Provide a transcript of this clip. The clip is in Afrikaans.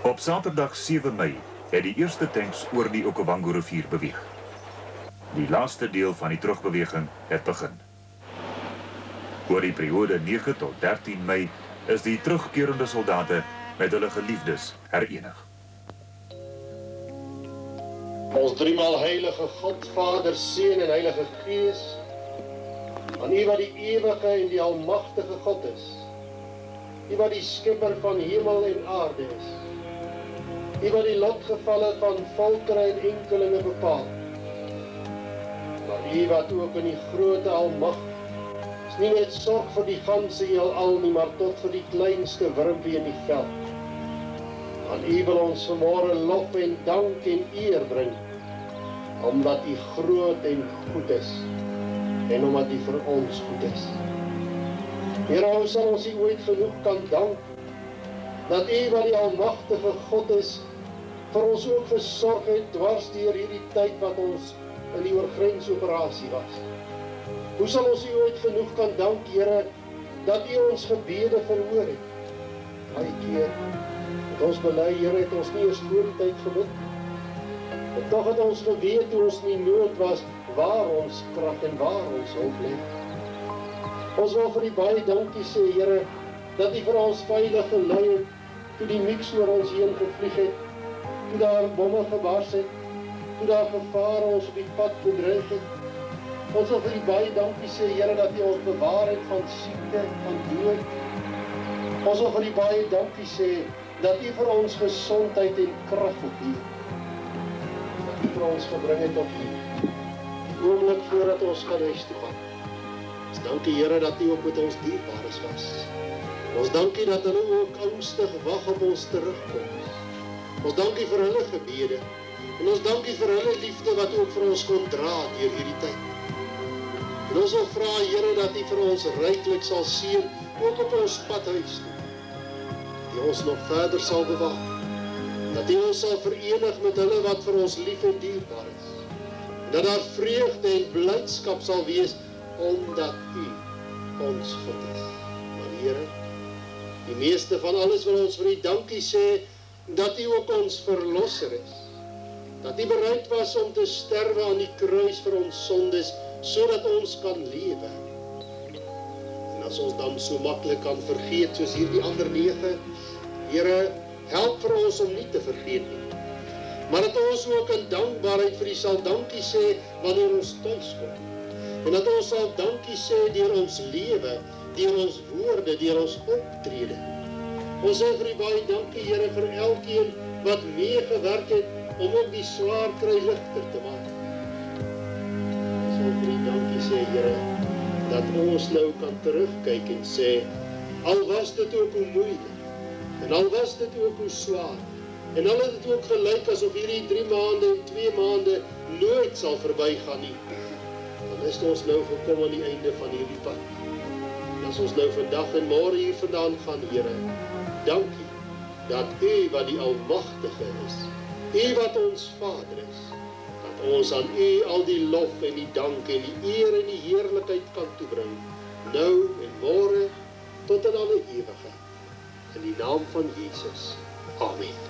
Op Saterdag 7 Mei het die eerste tanks oor die Okavango rivier beweeg. Die laaste deel van die terugbeweging het begin. Oor die periode 9 tot 13 Mei is die terugkerende soldate met hulle geliefdes herenig. Ons driemaal heilige God, Vader, Seun en Heilige Gees, aan U wat die ewige en die almagtige God is, U wat die skepper van hemel en aarde is, U wat die lotgevalle van volkere en enkelinge bepaal, maar U wat ook in die grote almag is nie net sorg vir die ganse heelal nie, maar tot vir die kleinste wurmpie in die veld. Aan U wil ons vanmôre lof en dank en eer bring, omdat U groot en goed is, en omdat U vir ons goed is. Here, hoe sal ons U ooit genoeg kan dank, dat U wat die almagtige God is, vir ons ook versorg het dwars deur hierdie tyd wat ons in die oorgrensoperasie was. Hoe sal ons U ooit genoeg kan dank, Here, dat U ons gebede verhoor het? Baie keer het ons bely, Here, het ons nie eers voor die tyd gebid. En tog het ons geweet toe ons in nood was, waar ons krag en waar ons hulp lê. Ons wil vir U baie dankie sê, Here, dat U vir ons veilig gelei het, toe die miks oor ons heen gevlieg het, toe daar bomme gebars het, toe daar gevare ons op die pad bedreig het. Ons wil vir U baie dankie sê, Here, dat U ons bewaar het van siekte, van dood. Ons wil vir U baie dankie sê, dat U vir ons gesondheid en krag gegee het. Dat U vir ons gebring het op hier, die oomblik voordat ons kan huis toe gaan. Ons dankie, Here, dat U ook met ons dierbares was. Ons dankie dat hulle ook angstig wag op ons terugkoms. Ons dankie vir hulle gebede, en ons dankie vir hulle liefde wat ook vir ons kon dra deur hierdie tyd. En ons wil vra, Here, dat U vir ons ryklik sal seën, ook op ons pad huis toe. Die ons nog verder sal bewaar, dat U ons sal verenig met hulle wat vir ons lief en dierbaar is, en dat daar vreugde en blydskap sal wees, omdat U ons God is. Maar Here, die meeste van alles wil ons vir U dankie sê, dat U ook ons verlosser is, dat U bereid was om te sterwe aan die kruis vir ons sondes, sodat ons kan lewe. En as ons dan so maklik kan vergeet, soos hierdie ander 9, Here, help vir ons om nie te vergeet nie, maar dat ons ook in dankbaarheid vir U sal dankie sê, wanneer ons thuis kom. En dat ons sal dankie sê deur ons lewe, deur ons woorde, deur ons optrede. Ons sê vir U baie dankie, Here, vir elkeen wat meegewerk het, om ook die swaar kry ligter te maak. Ons wil vir U dankie sê, Here, dat ons nou kan terugkyk en sê, al was dit ook hoe moeilik, en al was dit ook hoe swaar, en al het dit ook gelyk asof hierdie 3 maande en 2 maande nooit sal verbygaan nie, dan is ons nou gekom aan die einde van hierdie pad. En as ons nou vandag en môre hier vandaan gaan, Here, dankie dat U wat die Almagtige is, U wat ons Vader is, dat ons aan U al die lof en die dank en die eer en die heerlikheid kan toebring, nou en môre tot in alle ewigheid. In die naam van Jesus. Amen.